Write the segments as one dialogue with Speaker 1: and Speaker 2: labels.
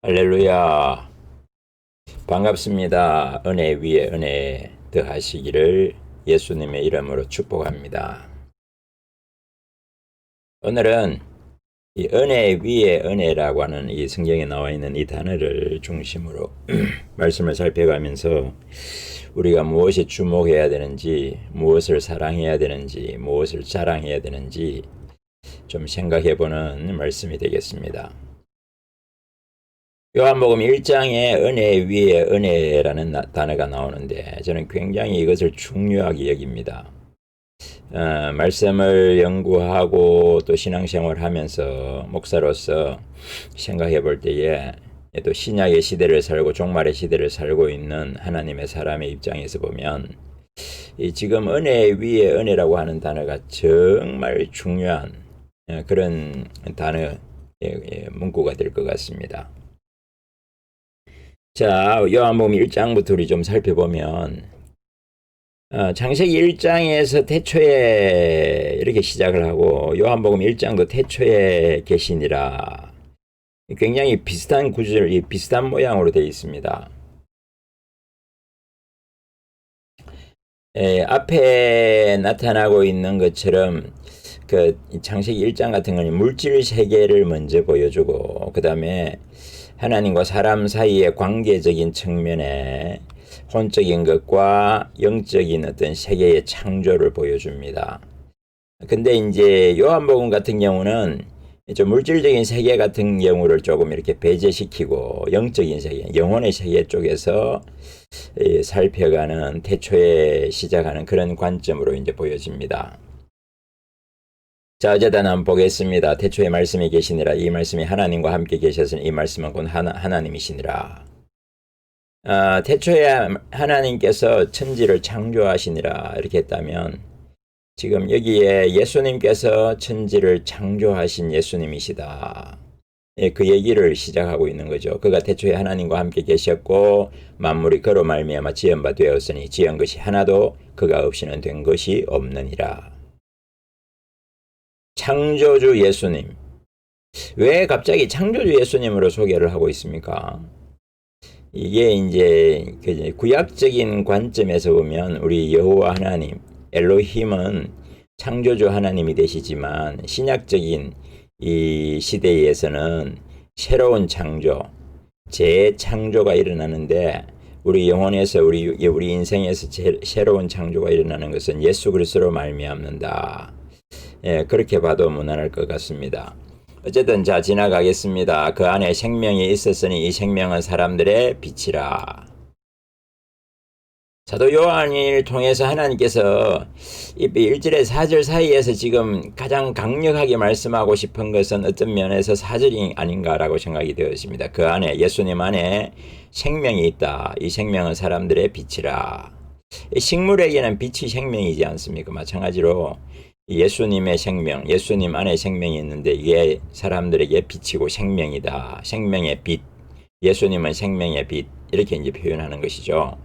Speaker 1: 할렐루야. 반갑습니다. 은혜 위에 은혜 더하시기를 예수님의 이름으로 축복합니다. 오늘은 이 은혜 위에 은혜라고 하는 이 성경에 나와 있는 이 단어를 중심으로 말씀을 살펴가면서 우리가 무엇에 주목해야 되는지, 무엇을 사랑해야 되는지, 무엇을 자랑해야 되는지 좀 생각해 보는 말씀이 되겠습니다. 요한복음 1장에 은혜 위에 은혜라는 단어가 나오는데 저는 굉장히 이것을 중요하게 여깁니다. 말씀을 연구하고 또 신앙생활 하면서 목사로서 생각해 볼 때에 또 신약의 시대를 살고 종말의 시대를 살고 있는 하나님의 사람의 입장에서 보면 지금 은혜 위에 은혜라고 하는 단어가 정말 중요한 그런 단어 문구가 될 것 같습니다. 자, 요한복음 1장부터 우리 좀 살펴보면 창세기 1장에서 태초에 이렇게 시작을 하고 요한복음 1장도 태초에 계시니라. 굉장히 비슷한 구절, 비슷한 모양으로 되어 있습니다. 앞에 나타나고 있는 것처럼 그 창세기 1장 같은 건 물질 세계를 먼저 보여주고 그 다음에 하나님과 사람 사이의 관계적인 측면에 혼적인 것과 영적인 어떤 세계의 창조를 보여줍니다. 근데 이제 요한복음 같은 경우는 좀 물질적인 세계 같은 경우를 조금 이렇게 배제시키고 영적인 세계, 영혼의 세계 쪽에서 살펴가는 태초에 시작하는 그런 관점으로 이제 보여집니다. 자, 어제단 한번 보겠습니다. 태초에 말씀이 계시니라. 이 말씀이 하나님과 함께 계셨으니 이 말씀은 곧 하나님이시니라. 태초에 하나님께서 천지를 창조하시니라 이렇게 했다면 지금 여기에 예수님께서 천지를 창조하신 예수님이시다. 그 얘기를 시작하고 있는 거죠. 그가 태초에 하나님과 함께 계셨고 만물이 그로 말미암아 지은 바 되었으니 지은 것이 하나도 그가 없이는 된 것이 없느니라. 창조주 예수님. 왜 갑자기 창조주 예수님으로 소개를 하고 있습니까? 이게 이제 구약적인 관점에서 보면 우리 여호와 하나님, 엘로힘은 창조주 하나님이 되시지만 신약적인 이 시대에서는 새로운 창조, 재창조가 일어나는데 우리 영혼에서 우리 인생에서 새로운 창조가 일어나는 것은 예수 그리스도로 말미암는다. 그렇게 봐도 무난할 것 같습니다. 어쨌든 자 지나가겠습니다. 그 안에 생명이 있었으니 이 생명은 사람들의 빛이라. 사도 요한을 통해서 하나님께서 1절에 4절 사이에서 지금 가장 강력하게 말씀하고 싶은 것은 어떤 면에서 4절이 아닌가라고 생각이 되었습니다. 그 안에 예수님 안에 생명이 있다. 이 생명은 사람들의 빛이라. 식물에게는 빛이 생명이지 않습니까? 마찬가지로 예수님의 생명, 예수님 안에 생명이 있는데 이게 사람들에게 빛이고 생명이다. 생명의 빛. 예수님은 생명의 빛. 이렇게 이제 표현하는 것이죠.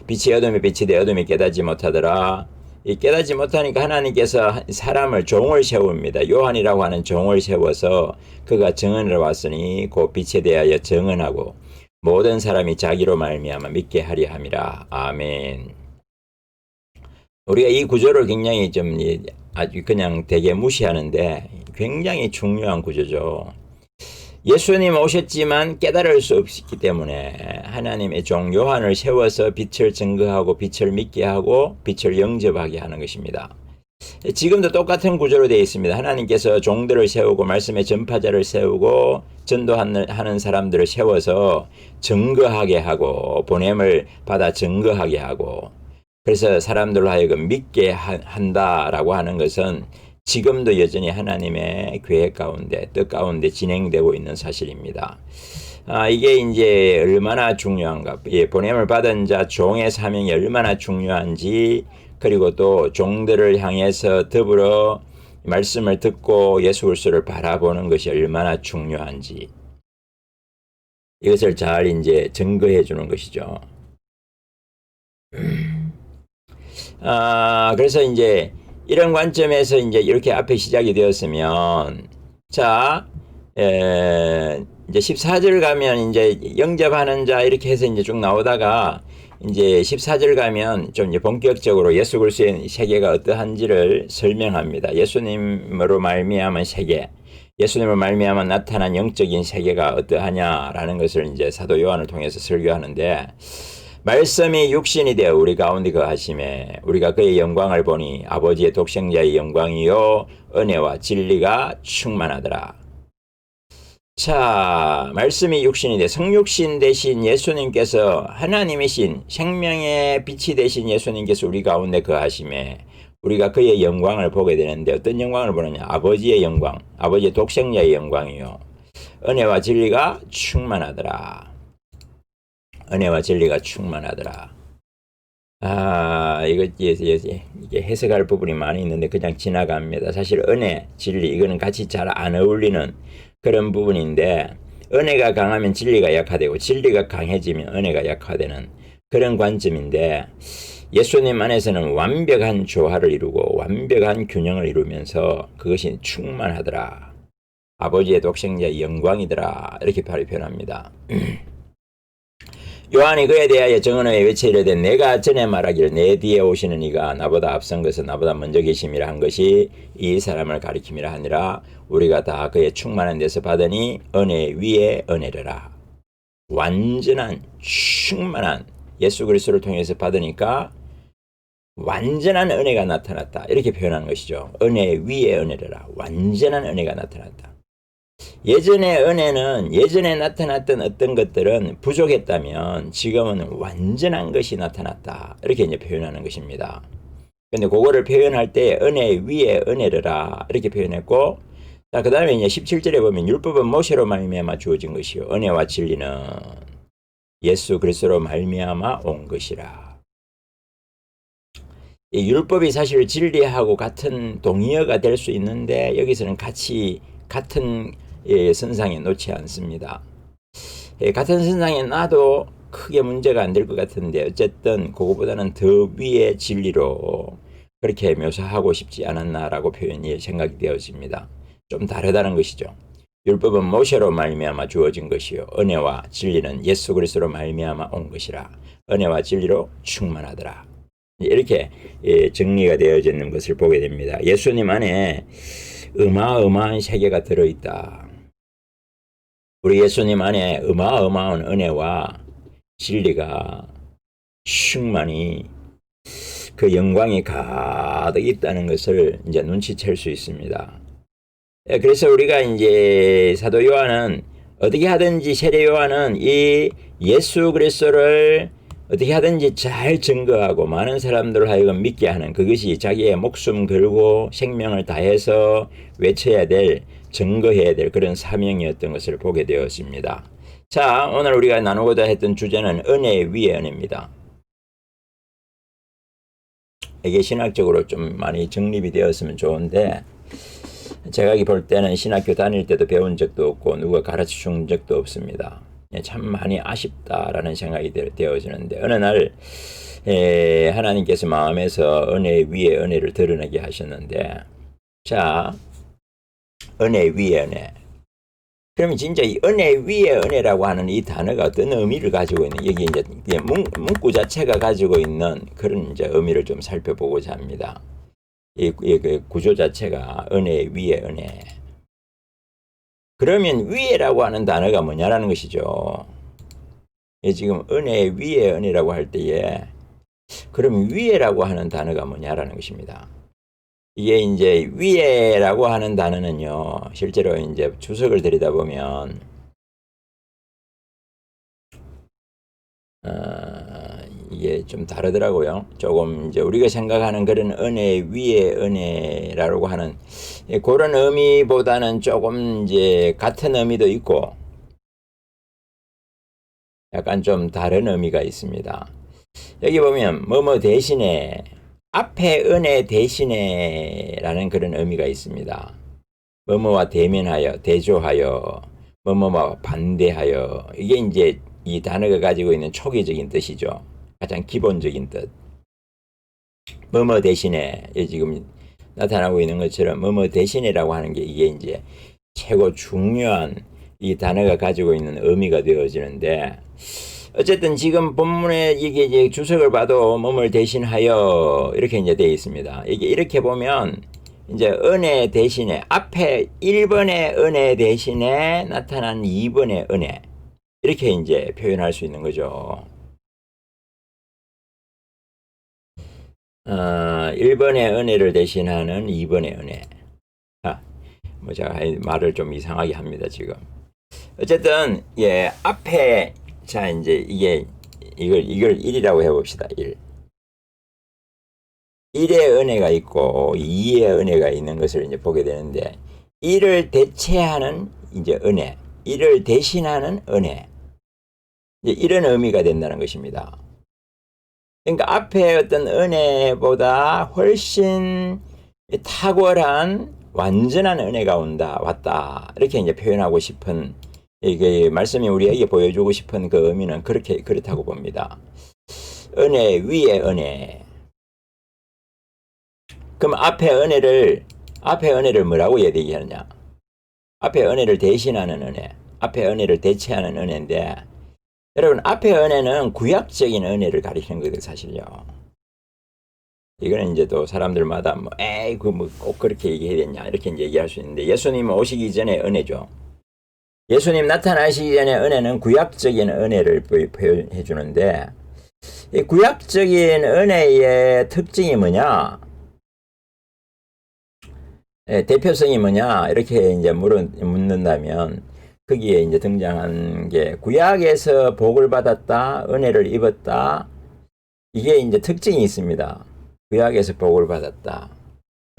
Speaker 1: 빛이 어둠의 빛이 되 어둠이 깨닫지 못하더라. 이 깨닫지 못하니까 하나님께서 사람을 종을 세웁니다. 요한이라고 하는 종을 세워서 그가 증언을 왔으니 그 빛에 대하여 증언하고 모든 사람이 자기로 말미암아 믿게 하려 함이라. 아멘. 우리가 이 구조를 굉장히 좀 아주 그냥 되게 무시하는데 굉장히 중요한 구조죠. 예수님 오셨지만 깨달을 수 없기 때문에 하나님의 종 요한을 세워서 빛을 증거하고 빛을 믿게 하고 빛을 영접하게 하는 것입니다. 지금도 똑같은 구조로 되어 있습니다. 하나님께서 종들을 세우고 말씀의 전파자를 세우고 전도하는 사람들을 세워서 증거하게 하고 보냄을 받아 증거하게 하고 그래서 사람들로 하여금 믿게 한다라고 하는 것은 지금도 여전히 하나님의 계획 가운데, 뜻 가운데 진행되고 있는 사실입니다. 이게 이제 얼마나 중요한가, 보냄을 받은 자 종의 사명이 얼마나 중요한지, 그리고 또 종들을 향해서 더불어 말씀을 듣고 예수 그리스도를 바라보는 것이 얼마나 중요한지, 이것을 잘 이제 증거해 주는 것이죠. 그래서 이제 이런 관점에서 이제 이렇게 앞에 시작이 되었으면, 자, 이제 14절 가면 이제 영접하는 자 이렇게 해서 이제 쭉 나오다가 이제 14절 가면 좀 이제 본격적으로 예수 그리스도의 세계가 어떠한지를 설명합니다. 예수님으로 말미암은 세계, 예수님으로 말미암아 나타난 영적인 세계가 어떠하냐라는 것을 이제 사도 요한을 통해서 설교하는데, 말씀이 육신이 되어 우리 가운데 거하심에 우리가 그의 영광을 보니 아버지의 독생자의 영광이요 은혜와 진리가 충만하더라. 자, 말씀이 육신이 돼 성육신 되신 예수님께서, 하나님이신 생명의 빛이 되신 예수님께서 우리 가운데 거하심에 우리가 그의 영광을 보게 되는데, 어떤 영광을 보느냐? 아버지의 영광, 아버지의 독생자의 영광이요 은혜와 진리가 충만하더라. 은혜와 진리가 충만하더라. 이게 해석할 부분이 많이 있는데 그냥 지나갑니다. 사실 은혜, 진리 이거는 같이 잘 안 어울리는 그런 부분인데, 은혜가 강하면 진리가 약화되고 진리가 강해지면 은혜가 약화되는 그런 관점인데, 예수님 안에서는 완벽한 조화를 이루고 완벽한 균형을 이루면서 그것이 충만하더라. 아버지의 독생자의 영광이더라. 이렇게 표현합니다. 요한이 그에 대하여 정언하여 외치려되 내가 전에 말하기를 내 뒤에 오시는 이가 나보다 앞선 것은 나보다 먼저 계심이라 한 것이 이 사람을 가리킴이라 하니라. 우리가 다 그의 충만한 데서 받으니 은혜 위에 은혜라. 완전한 충만한 예수 그리스도를 통해서 받으니까 완전한 은혜가 나타났다. 이렇게 표현한 것이죠. 은혜 위에 은혜라. 완전한 은혜가 나타났다. 예전의 은혜는, 예전에 나타났던 어떤 것들은 부족했다면 지금은 완전한 것이 나타났다. 이렇게 이제 표현하는 것입니다. 근데 그거를 표현할 때 은혜 위에 은혜라 이렇게 표현했고, 자, 그 다음에 이제 17절에 보면 율법은 모세로 말미암아 주어진 것이요 은혜와 진리는 예수 그리스도로 말미암아 온 것이라. 이 율법이 사실 진리하고 같은 동의어가 될 수 있는데 여기서는 같이 같은 선상에 놓지 않습니다. 같은 선상에 놔도 크게 문제가 안 될 것 같은데, 어쨌든 그거보다는 더 위의 진리로 그렇게 묘사하고 싶지 않았나라고 표현이 생각이 되어집니다. 좀 다르다는 것이죠. 율법은 모세로 말미암아 주어진 것이요 은혜와 진리는 예수 그리스도로 말미암아 온 것이라. 은혜와 진리로 충만하더라. 이렇게 정리가 되어지는 것을 보게 됩니다. 예수님 안에 어마어마한 세계가 들어있다. 우리 예수님 안에 어마어마한 은혜와 진리가 충만히 그 영광이 가득 있다는 것을 이제 눈치챌 수 있습니다. 그래서 우리가 이제 사도 요한은 어떻게 하든지, 세례 요한은 이 예수 그리스도를 어떻게 하든지 잘 증거하고 많은 사람들을 하여금 믿게 하는, 그것이 자기의 목숨 걸고 생명을 다해서 외쳐야 될, 증거해야 될 그런 사명이었던 것을 보게 되었습니다. 자, 오늘 우리가 나누고자 했던 주제는 은혜 위에 은혜입니다. 이게 신학적으로 좀 많이 정립이 되었으면 좋은데, 제가 볼 때는 신학교 다닐 때도 배운 적도 없고 누가 가르쳐 준 적도 없습니다. 참 많이 아쉽다라는 생각이 되어지는데, 어느 날 하나님께서 마음에서 은혜 위에 은혜를 드러내게 하셨는데, 자, 은혜 위에 은혜. 그러면 진짜 이 은혜 위에 은혜라고 하는 이 단어가 어떤 의미를 가지고 있는, 여기 이제 문구 자체가 가지고 있는 그런 이제 의미를 좀 살펴보고자 합니다. 이 구조 자체가 은혜 위에 은혜. 그러면 위에라고 하는 단어가 뭐냐라는 것이죠. 지금 은혜 위에 은혜라고 할 때에, 그럼 위에라고 하는 단어가 뭐냐라는 것입니다. 이게 이제 위에라고 하는 단어는요, 실제로 이제 주석을 들여다보면, 이게 좀 다르더라고요. 조금 이제 우리가 생각하는 그런 은혜 위에 은혜라고 하는 그런 의미보다는 조금 이제 같은 의미도 있고 약간 좀 다른 의미가 있습니다. 여기 보면 뭐뭐 대신에, 앞에 은혜 대신에 라는 그런 의미가 있습니다. 뭐뭐와 대면하여, 대조하여, 뭐뭐와 반대하여. 이게 이제 이 단어가 가지고 있는 초기적인 뜻이죠. 가장 기본적인 뜻. 뭐뭐 대신에, 지금 나타나고 있는 것처럼 뭐뭐 대신에라고 하는 게 이게 이제 최고 중요한 이 단어가 가지고 있는 의미가 되어지는데, 어쨌든 지금 본문에 이게 이제 주석을 봐도 몸을 대신하여 이렇게 이제 되어 있습니다. 이게 이렇게 보면 이제 은혜 대신에 앞에 1번의 은혜 대신에 나타난 2번의 은혜, 이렇게 이제 표현할 수 있는 거죠. 1번의 은혜를 대신하는 2번의 은혜. 뭐 제가 말을 좀 이상하게 합니다, 지금. 어쨌든, 예, 앞에, 자, 이제 이걸 1이라고 해봅시다, 1. 1의 은혜가 있고 2의 은혜가 있는 것을 이제 보게 되는데, 1을 대체하는 이제 은혜, 1을 대신하는 은혜. 이제 이런 의미가 된다는 것입니다. 그러니까 앞에 어떤 은혜보다 훨씬 탁월한 완전한 은혜가 왔다. 이렇게 이제 표현하고 싶은, 이게 말씀이 우리에게 보여주고 싶은 그 의미는 그렇다고 봅니다. 은혜 위에 은혜. 그럼 앞에 은혜를 뭐라고 얘기하느냐? 앞에 은혜를 대신하는 은혜, 앞에 은혜를 대체하는 은혜인데, 여러분, 앞에 은혜는 구약적인 은혜를 가리키는 거거든요, 사실요. 이거는 이제 또 사람들마다 꼭 그렇게 얘기해야 되냐, 이렇게 이제 얘기할 수 있는데, 예수님 오시기 전에 은혜죠. 예수님 나타나시기 전에 은혜는 구약적인 은혜를 표현해 주는데, 이 구약적인 은혜의 특징이 뭐냐? 대표성이 뭐냐? 이렇게 이제 묻는다면, 거기에 이제 등장한 게 구약에서 복을 받았다, 은혜를 입었다. 이게 이제 특징이 있습니다. 구약에서 복을 받았다,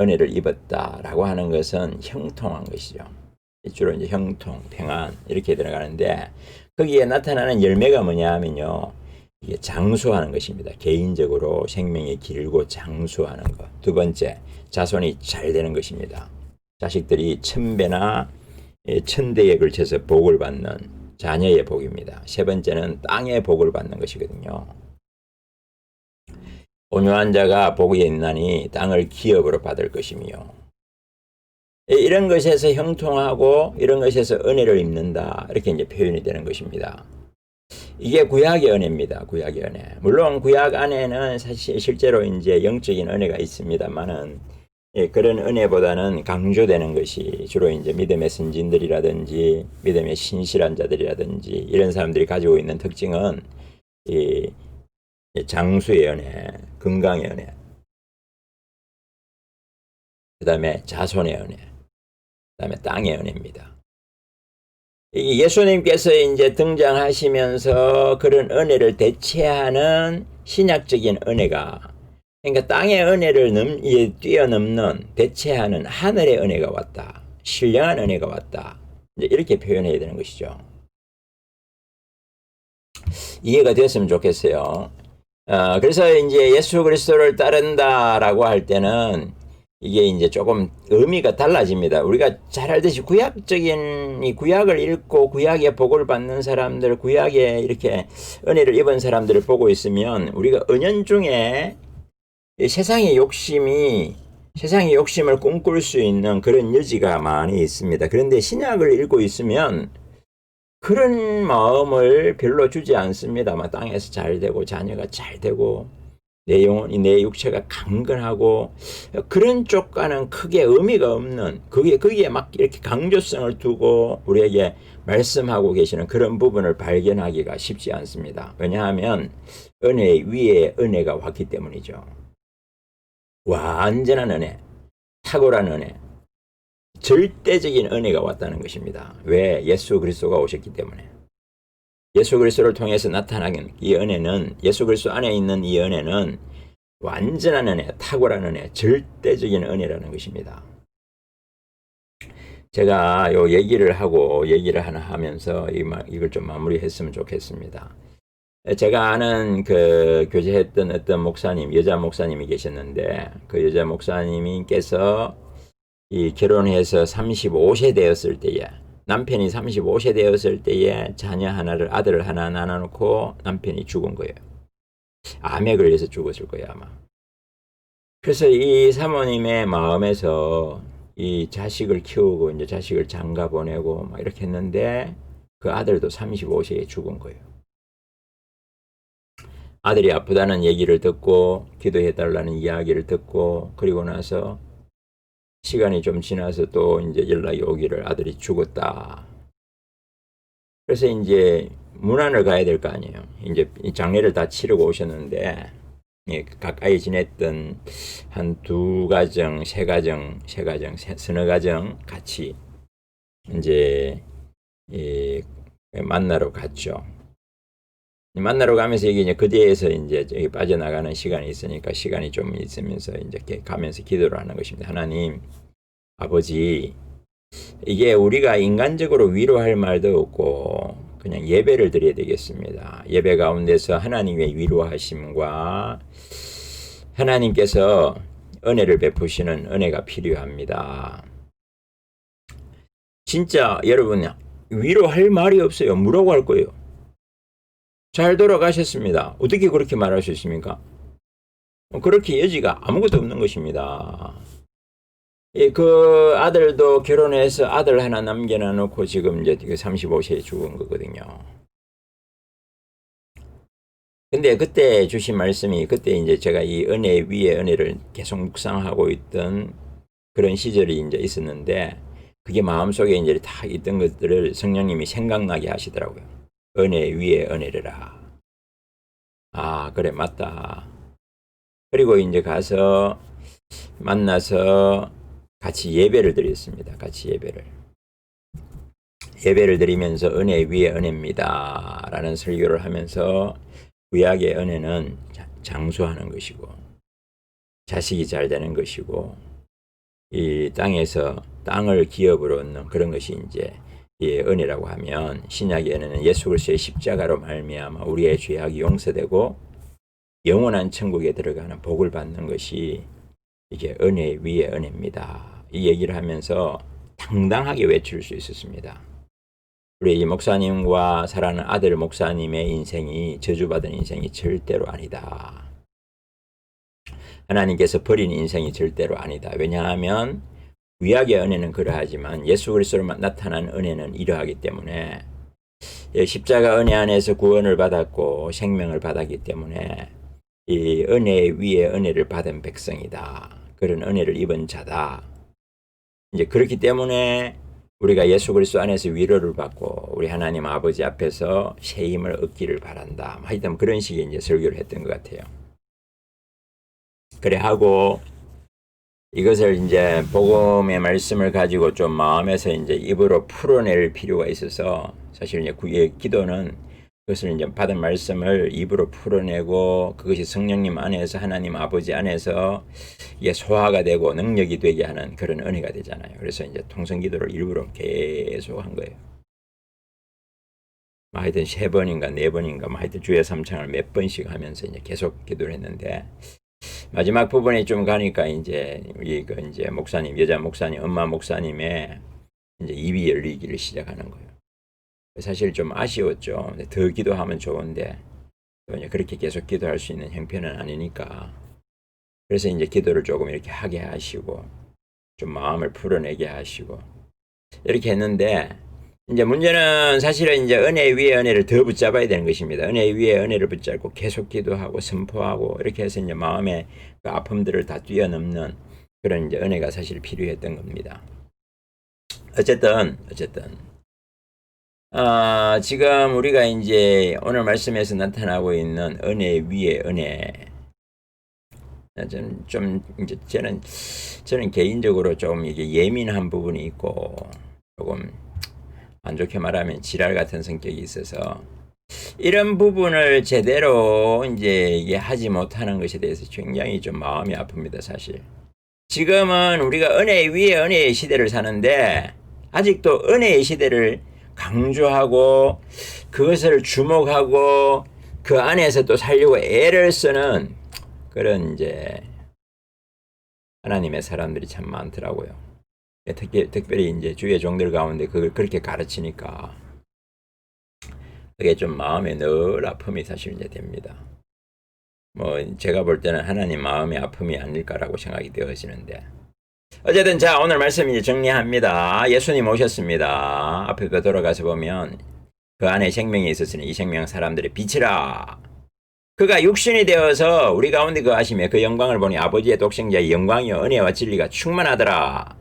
Speaker 1: 은혜를 입었다라고 하는 것은 형통한 것이죠. 주로 이제 형통, 평안 이렇게 들어가는데, 거기에 나타나는 열매가 뭐냐 하면요, 이게 장수하는 것입니다. 개인적으로 생명이 길고 장수하는 것. 두 번째, 자손이 잘 되는 것입니다. 자식들이 1000배나 1000대에 걸쳐서 복을 받는 자녀의 복입니다. 세 번째는 땅의 복을 받는 것이거든요. 온유한 자가 복이 있나니 땅을 기업으로 받을 것이며, 이런 것에서 형통하고 이런 것에서 은혜를 입는다, 이렇게 이제 표현이 되는 것입니다. 이게 구약의 은혜입니다. 구약의 은혜. 물론 구약 안에는 사실 실제로 이제 영적인 은혜가 있습니다만은, 그런 은혜보다는 강조되는 것이 주로 이제 믿음의 선진들이라든지 믿음의 신실한 자들이라든지 이런 사람들이 가지고 있는 특징은 이 장수의 은혜, 건강의 은혜, 그 다음에 자손의 은혜, 그 다음에 땅의 은혜입니다. 예수님께서 이제 등장하시면서 그런 은혜를 대체하는 신약적인 은혜가, 그러니까 땅의 은혜를 뛰어넘는, 대체하는 하늘의 은혜가 왔다. 신령한 은혜가 왔다. 이제 이렇게 표현해야 되는 것이죠. 이해가 되었으면 좋겠어요. 그래서 이제 예수 그리스도를 따른다라고 할 때는 이게 이제 조금 의미가 달라집니다. 우리가 잘 알듯이 이 구약을 읽고 구약의 복을 받는 사람들, 구약에 이렇게 은혜를 입은 사람들을 보고 있으면 우리가 은연중에 세상의 욕심을 꿈꿀 수 있는 그런 여지가 많이 있습니다. 그런데 신약을 읽고 있으면 그런 마음을 별로 주지 않습니다. 땅에서 잘 되고 자녀가 잘 되고 내 영혼이, 내 육체가 강건하고, 그런 쪽과는 크게 의미가 없는, 거기에 막 이렇게 강조성을 두고 우리에게 말씀하고 계시는 그런 부분을 발견하기가 쉽지 않습니다. 왜냐하면 은혜 위에 은혜가 왔기 때문이죠. 완전한 은혜, 탁월한 은혜, 절대적인 은혜가 왔다는 것입니다. 왜? 예수 그리스도가 오셨기 때문에. 예수 그리스도를 통해서 나타나는 이 은혜는, 예수 그리스도 안에 있는 이 은혜는 완전한 은혜, 탁월한 은혜, 절대적인 은혜라는 것입니다. 제가 요 얘기를 하면서 이걸 좀 마무리했으면 좋겠습니다. 제가 아는 그 교제했던 어떤 목사님, 여자 목사님이 계셨는데, 그 여자 목사님께서 이 결혼해서 35세 되었을 때에, 남편이 35세 되었을 때에 아들을 하나 낳아놓고 남편이 죽은 거예요. 암에 걸려서 죽었을 거예요, 아마. 그래서 이 사모님의 마음에서 이 자식을 키우고 이제 자식을 장가 보내고 막 이렇게 했는데 그 아들도 35세에 죽은 거예요. 아들이 아프다는 얘기를 듣고 기도해 달라는 이야기를 듣고 그리고 나서 시간이 좀 지나서 또 이제 연락이 오기를 아들이 죽었다. 그래서 이제 문안을 가야 될 거 아니에요. 이제 장례를 다 치르고 오셨는데 예, 가까이 지냈던 한 두 가정, 세 가정, 서너 가정 같이 이제 예, 만나러 갔죠. 만나러 가면서 이게 이제 그대에서 이제 저기 빠져나가는 시간이 있으니까 시간이 좀 있으면서 이제 이렇게 가면서 기도를 하는 것입니다. 하나님, 아버지, 이게 우리가 인간적으로 위로할 말도 없고 그냥 예배를 드려야 되겠습니다. 예배 가운데서 하나님의 위로하심과 하나님께서 은혜를 베푸시는 은혜가 필요합니다. 진짜 여러분 위로할 말이 없어요. 뭐라고 할 거예요? 잘 돌아가셨습니다. 어떻게 그렇게 말할 수 있습니까? 그렇게 여지가 아무것도 없는 것입니다. 그 아들도 결혼해서 아들 하나 남겨놔 놓고 지금 이제 35세에 죽은 거거든요. 근데 그때 주신 말씀이 그때 이제 제가 이 은혜 위에 은혜를 계속 묵상하고 있던 그런 시절이 이제 있었는데 그게 마음속에 이제 다 있던 것들을 성령님이 생각나게 하시더라고요. 은혜 위에 은혜라. 아, 그래, 맞다. 그리고 이제 가서 만나서 같이 예배를 드렸습니다. 같이 예배를 드리면서 은혜 위에 은혜입니다. 라는 설교를 하면서 구약의 은혜는 장수하는 것이고 자식이 잘 되는 것이고 이 땅에서 땅을 기업으로 얻는 그런 것이 이제 이 은혜라고 하면 신약의 은혜는 예수 그리스도의 십자가로 말미암아 우리의 죄악이 용서되고 영원한 천국에 들어가는 복을 받는 것이 이게 은혜 위에 은혜입니다. 이 얘기를 하면서 당당하게 외칠 수 있었습니다. 우리 이 목사님과 사랑하는 아들 목사님의 인생이 저주받은 인생이 절대로 아니다. 하나님께서 버린 인생이 절대로 아니다. 왜냐하면 구약의 은혜는 그러하지만 예수 그리스도로 나타난 은혜는 이러하기 때문에 십자가 은혜 안에서 구원을 받았고 생명을 받았기 때문에 이 은혜 위에 은혜를 받은 백성이다. 그런 은혜를 입은 자다. 이제 그렇기 때문에 우리가 예수 그리스도 안에서 위로를 받고 우리 하나님 아버지 앞에서 새 힘을 얻기를 바란다. 하여튼 그런 식의 이제 설교를 했던 것 같아요. 그래 하고 이것을 이제 복음의 말씀을 가지고 좀 마음에서 이제 입으로 풀어낼 필요가 있어서 사실 이제 기도는 그것을 이제 받은 말씀을 입으로 풀어내고 그것이 성령님 안에서 하나님 아버지 안에서 이게 소화가 되고 능력이 되게 하는 그런 은혜가 되잖아요. 그래서 이제 통성기도를 일부러 계속 한 거예요. 하여튼 3번인가 4번인가 하여튼 주의 삼창을 몇 번씩 하면서 이제 계속 기도를 했는데 마지막 부분에 좀 가니까 이제 이제 목사님, 여자 목사님, 엄마 목사님의 이제 입이 열리기를 시작하는 거예요. 사실 좀 아쉬웠죠. 더 기도하면 좋은데 그렇게 계속 기도할 수 있는 형편은 아니니까. 그래서 이제 기도를 조금 이렇게 하게 하시고 좀 마음을 풀어내게 하시고 이렇게 했는데 이제 문제는 사실은 이제 은혜 위에 은혜를 더 붙잡아야 되는 것입니다. 은혜 위에 은혜를 붙잡고 계속 기도하고 선포하고 이렇게 해서 이제 마음의 그 아픔들을 다 뛰어넘는 그런 이제 은혜가 사실 필요했던 겁니다. 어쨌든 지금 우리가 이제 오늘 말씀에서 나타나고 있는 은혜 위에 은혜. 저는 개인적으로 좀 이게 예민한 부분이 있고 조금 안 좋게 말하면 지랄 같은 성격이 있어서 이런 부분을 제대로 이제 이게 하지 못하는 것에 대해서 굉장히 좀 마음이 아픕니다, 사실. 지금은 우리가 은혜 위에 은혜의 시대를 사는데 아직도 은혜의 시대를 강조하고 그것을 주목하고 그 안에서 또 살려고 애를 쓰는 그런 이제 하나님의 사람들이 참 많더라고요. 특별히 이제 주의 종들 가운데 그걸 그렇게 가르치니까 그게 좀 마음에 늘 아픔이 사실 이제 됩니다. 뭐 제가 볼 때는 하나님 마음의 아픔이 아닐까라고 생각이 되어지는데 어쨌든 자 오늘 말씀 이제 정리합니다. 예수님 오셨습니다. 앞에 돌아가서 보면 그 안에 생명이 있었으니 이 생명 사람들의 빛이라. 그가 육신이 되어서 우리 가운데 거하시며 그 영광을 보니 아버지의 독생자의 영광이요 은혜와 진리가 충만하더라.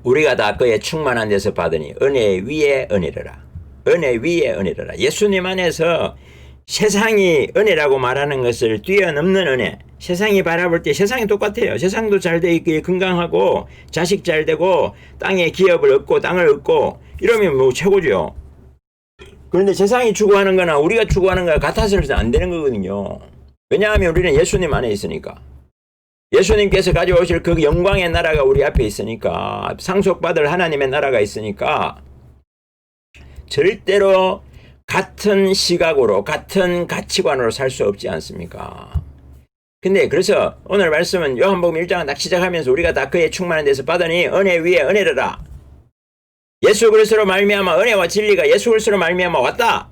Speaker 1: 우리가 다 그의 충만한 데서 받으니 은혜 위에 은혜라. 은혜 위에 은혜라. 예수님 안에서 세상이 은혜라고 말하는 것을 뛰어넘는 은혜. 세상이 바라볼 때 세상이 똑같아요. 세상도 잘 돼 있고 건강하고 자식 잘 되고 땅에 기업을 얻고 땅을 얻고 이러면 뭐 최고죠. 그런데 세상이 추구하는 거나 우리가 추구하는 거나 같아서는 안 되는 거거든요. 왜냐하면 우리는 예수님 안에 있으니까. 예수님께서 가져오실 그 영광의 나라가 우리 앞에 있으니까 상속받을 하나님의 나라가 있으니까 절대로 같은 시각으로 같은 가치관으로 살 수 없지 않습니까? 근데 그래서 오늘 말씀은 요한복음 1장을 딱 시작하면서 우리가 다 그의 충만한 데서 받으니 은혜 위에 은혜라. 예수 그리스도로 말미암아 은혜와 진리가 예수 그리스도로 말미암아 왔다.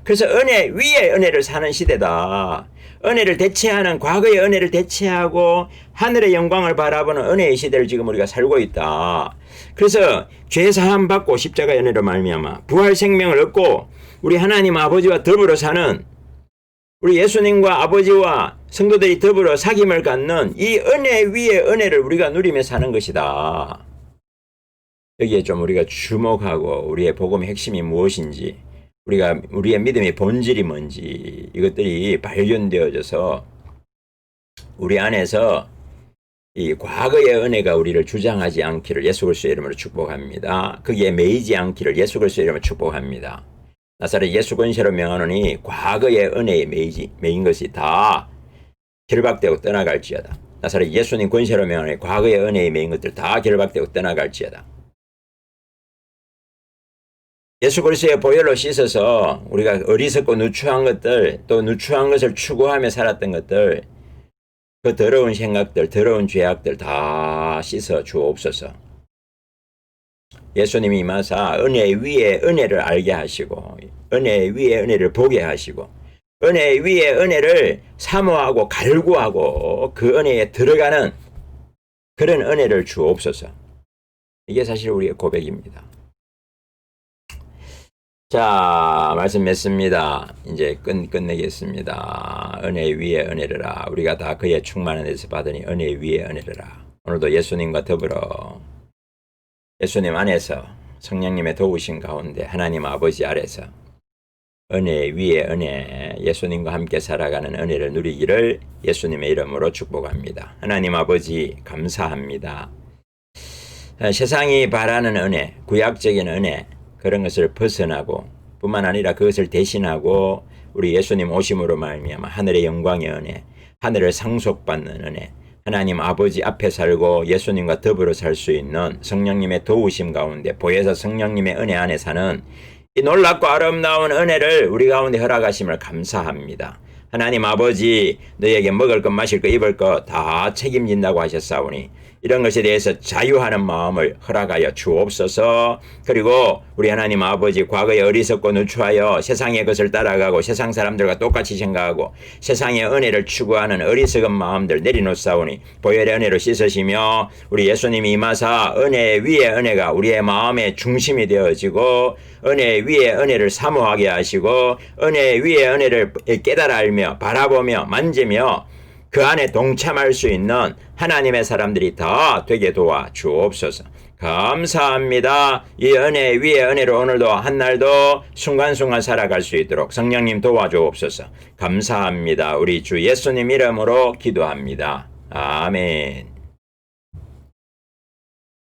Speaker 1: 그래서 은혜 위에 은혜를 사는 시대다. 은혜를 대체하는 과거의 은혜를 대체하고 하늘의 영광을 바라보는 은혜의 시대를 지금 우리가 살고 있다. 그래서 죄 사함 받고 십자가의 은혜로 말미암아 부활 생명을 얻고 우리 하나님 아버지와 더불어 사는 우리 예수님과 아버지와 성도들이 더불어 사귐을 갖는 이 은혜 위에 은혜를 우리가 누리며 사는 것이다. 여기에 좀 우리가 주목하고 우리의 복음의 핵심이 무엇인지 우리의 믿음의 본질이 뭔지 이것들이 발견되어져서 우리 안에서 이 과거의 은혜가 우리를 주장하지 않기를 예수 그리스도의 이름으로 축복합니다. 거기에 매이지 않기를 예수 그리스도의 이름으로 축복합니다. 나사렛 예수 권세로 명하노니 과거의 은혜에 매인 것이 다 결박되고 떠나갈지어다. 나사렛 예수님 권세로 명하노니 과거의 은혜에 매인 것들 다 결박되고 떠나갈지어다. 예수 그리스도의 보혈로 씻어서 우리가 어리석고 누추한 것들 또 누추한 것을 추구하며 살았던 것들 그 더러운 생각들 더러운 죄악들 다 씻어 주옵소서. 예수님이 임하사 은혜 위에 은혜를 알게 하시고 은혜 위에 은혜를 보게 하시고 은혜 위에 은혜를 사모하고 갈구하고 그 은혜에 들어가는 그런 은혜를 주옵소서. 이게 사실 우리의 고백입니다. 자, 말씀 맺습니다. 이제 끝내겠습니다. 은혜 위에 은혜라. 우리가 다 그의 충만한 데서 받으니 은혜 위에 은혜라. 오늘도 예수님과 더불어 예수님 안에서 성령님의 도우신 가운데 하나님 아버지 아래서 은혜 위에 은혜 예수님과 함께 살아가는 은혜를 누리기를 예수님의 이름으로 축복합니다. 하나님 아버지 감사합니다. 세상이 바라는 은혜, 구약적인 은혜 그런 것을 벗어나고 뿐만 아니라 그것을 대신하고 우리 예수님 오심으로 말미암아 하늘의 영광의 은혜, 하늘을 상속받는 은혜, 하나님 아버지 앞에 살고 예수님과 더불어 살 수 있는 성령님의 도우심 가운데 보혜사 성령님의 은혜 안에 사는 이 놀랍고 아름다운 은혜를 우리 가운데 허락하심을 감사합니다. 하나님 아버지 너에게 먹을 것 마실 것 입을 것 다 책임진다고 하셨사오니 이런 것에 대해서 자유하는 마음을 허락하여 주옵소서. 그리고 우리 하나님 아버지 과거에 어리석고 누추하여 세상의 것을 따라가고 세상 사람들과 똑같이 생각하고 세상의 은혜를 추구하는 어리석은 마음들 내려놓사오니 보혈의 은혜로 씻으시며 우리 예수님이 임하사 은혜 위에 은혜가 우리의 마음의 중심이 되어지고 은혜 위에 은혜를 사모하게 하시고 은혜 위에 은혜를 깨달아 알며 바라보며 만지며 그 안에 동참할 수 있는 하나님의 사람들이 다 되게 도와 주옵소서. 감사합니다. 이 은혜 위에 은혜로 오늘도 한날도 순간순간 살아갈 수 있도록 성령님 도와주옵소서. 감사합니다. 우리 주 예수님 이름으로 기도합니다. 아멘.